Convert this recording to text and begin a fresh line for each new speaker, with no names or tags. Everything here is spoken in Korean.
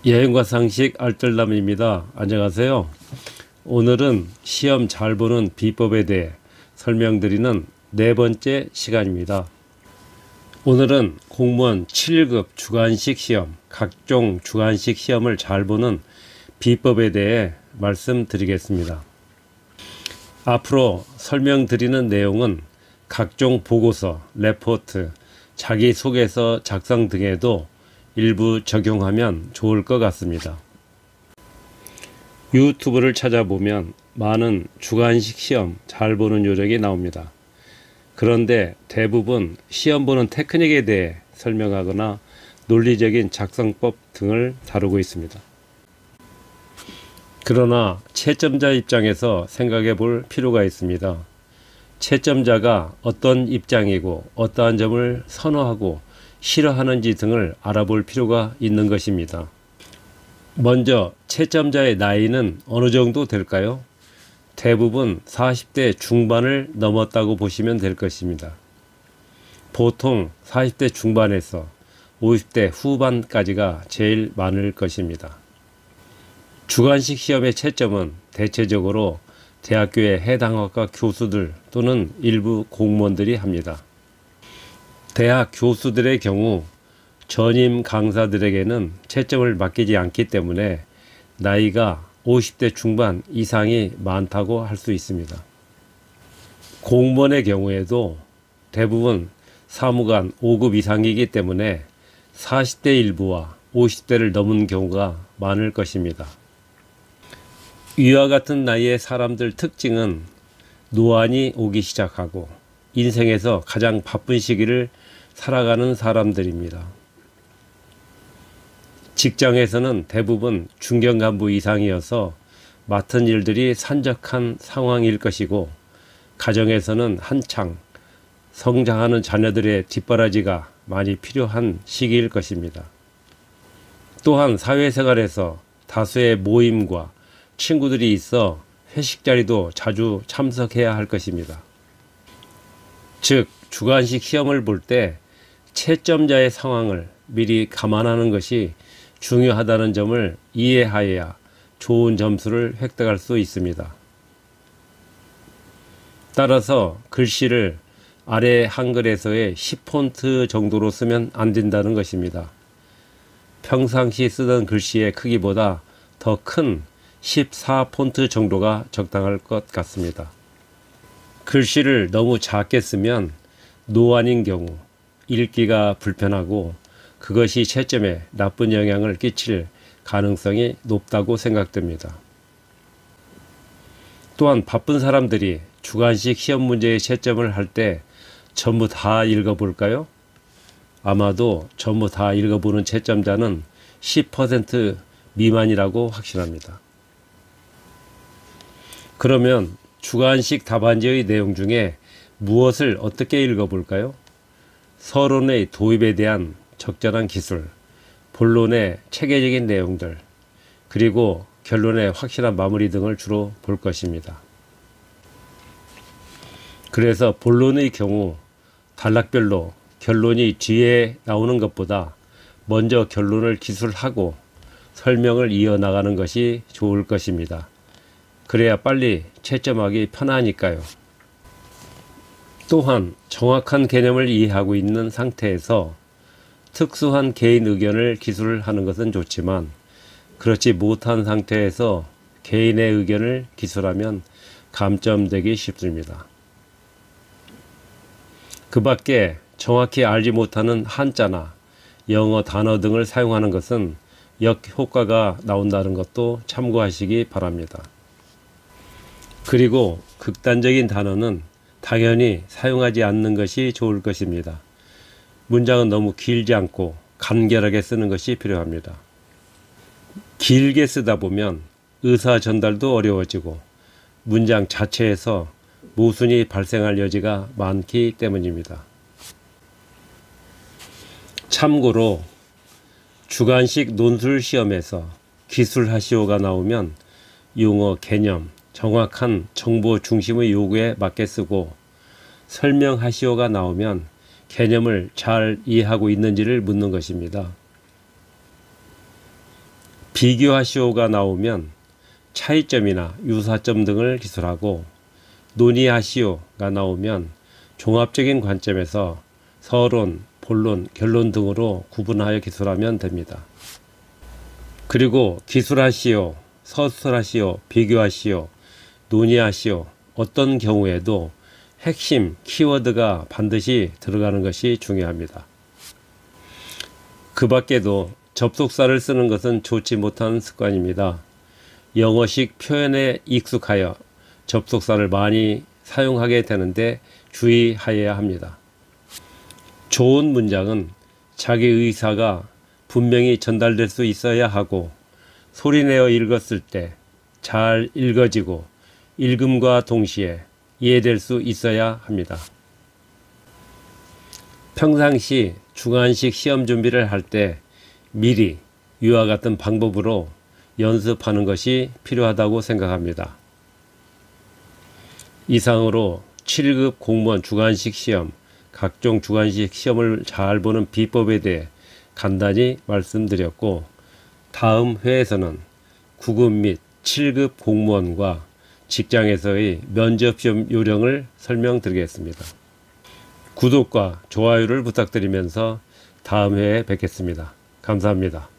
여행과 상식 알뜰남입니다. 안녕하세요. 오늘은 시험 잘 보는 비법에 대해 설명드리는 네 번째 시간입니다. 오늘은 공무원 7급 주관식 시험, 각종 주관식 시험을 잘 보는 비법에 대해 말씀드리겠습니다. 앞으로 설명드리는 내용은 각종 보고서, 레포트, 자기소개서 작성 등에도 일부 적용하면 좋을 것 같습니다. 유튜브를 찾아보면 많은 주관식 시험 잘 보는 요령이 나옵니다. 그런데 대부분 시험 보는 테크닉에 대해 설명하거나 논리적인 작성법 등을 다루고 있습니다. 그러나 채점자 입장에서 생각해 볼 필요가 있습니다. 채점자가 어떤 입장이고 어떠한 점을 선호하고 싫어하는지 등을 알아볼 필요가 있는 것입니다. 먼저 채점자의 나이는 어느 정도 될까요? 대부분 40대 중반을 넘었다고 보시면 될 것입니다. 보통 40대 중반에서 50대 후반까지가 제일 많을 것입니다. 주관식 시험의 채점은 대체적으로 대학교의 해당 학과 교수들 또는 일부 공무원들이 합니다. 대학 교수들의 경우 전임 강사들에게는 채점을 맡기지 않기 때문에 나이가 50대 중반 이상이 많다고 할 수 있습니다. 공무원의 경우에도 대부분 사무관 5급 이상이기 때문에 40대 일부와 50대를 넘은 경우가 많을 것입니다. 이와 같은 나이의 사람들 특징은 노안이 오기 시작하고 인생에서 가장 바쁜 시기를 살아가는 사람들입니다. 직장에서는 대부분 중견간부 이상이어서 맡은 일들이 산적한 상황일 것이고, 가정에서는 한창 성장하는 자녀들의 뒷바라지가 많이 필요한 시기일 것입니다. 또한 사회생활에서 다수의 모임과 친구들이 있어 회식 자리도 자주 참석해야 할 것입니다. 즉, 주관식 시험을 볼 때 채점자의 상황을 미리 감안하는 것이 중요하다는 점을 이해하여야 좋은 점수를 획득할 수 있습니다. 따라서 글씨를 아래 한글에서의 10폰트 정도로 쓰면 안 된다는 것입니다. 평상시 쓰던 글씨의 크기보다 더 큰 14폰트 정도가 적당할 것 같습니다. 글씨를 너무 작게 쓰면 노안인 경우 읽기가 불편하고 그것이 채점에 나쁜 영향을 끼칠 가능성이 높다고 생각됩니다. 또한 바쁜 사람들이 주관식 시험 문제의 채점을 할 때 전부 다 읽어볼까요? 아마도 전부 다 읽어보는 채점자는 10% 미만이라고 확신합니다. 그러면 주관식 답안지의 내용 중에 무엇을 어떻게 읽어볼까요? 서론의 도입에 대한 적절한 기술, 본론의 체계적인 내용들, 그리고 결론의 확실한 마무리 등을 주로 볼 것입니다. 그래서 본론의 경우 단락별로 결론이 뒤에 나오는 것보다 먼저 결론을 기술하고 설명을 이어나가는 것이 좋을 것입니다. 그래야 빨리 채점하기 편하니까요. 또한 정확한 개념을 이해하고 있는 상태에서 특수한 개인 의견을 기술하는 것은 좋지만, 그렇지 못한 상태에서 개인의 의견을 기술하면 감점되기 쉽습니다. 그 밖에 정확히 알지 못하는 한자나 영어 단어 등을 사용하는 것은 역효과가 나온다는 것도 참고하시기 바랍니다. 그리고 극단적인 단어는 당연히 사용하지 않는 것이 좋을 것입니다. 문장은 너무 길지 않고 간결하게 쓰는 것이 필요합니다. 길게 쓰다 보면 의사 전달도 어려워지고 문장 자체에서 모순이 발생할 여지가 많기 때문입니다. 참고로 주관식 논술 시험에서 기술하시오가 나오면 용어 개념, 정확한 정보 중심의 요구에 맞게 쓰고, 설명하시오가 나오면 개념을 잘 이해하고 있는지를 묻는 것입니다. 비교하시오가 나오면 차이점이나 유사점 등을 기술하고, 논의하시오가 나오면 종합적인 관점에서 서론, 본론, 결론 등으로 구분하여 기술하면 됩니다. 그리고 기술하시오, 서술하시오, 비교하시오, 논의하시오, 어떤 경우에도 핵심 키워드가 반드시 들어가는 것이 중요합니다. 그 밖에도 접속사를 쓰는 것은 좋지 못한 습관입니다. 영어식 표현에 익숙하여 접속사를 많이 사용하게 되는데 주의하여야 합니다. 좋은 문장은 자기 의사가 분명히 전달될 수 있어야 하고, 소리내어 읽었을 때 잘 읽어지고 읽음과 동시에 이해될 수 있어야 합니다. 평상시 주관식 시험 준비를 할 때 미리 이와 같은 방법으로 연습하는 것이 필요하다고 생각합니다. 이상으로 7급 공무원 주관식 시험, 각종 주관식 시험을 잘 보는 비법에 대해 간단히 말씀드렸고, 다음 회에서는 9급 및 7급 공무원과 직장에서의 면접시험 요령을 설명드리겠습니다. 구독과 좋아요를 부탁드리면서 다음 회에 뵙겠습니다. 감사합니다.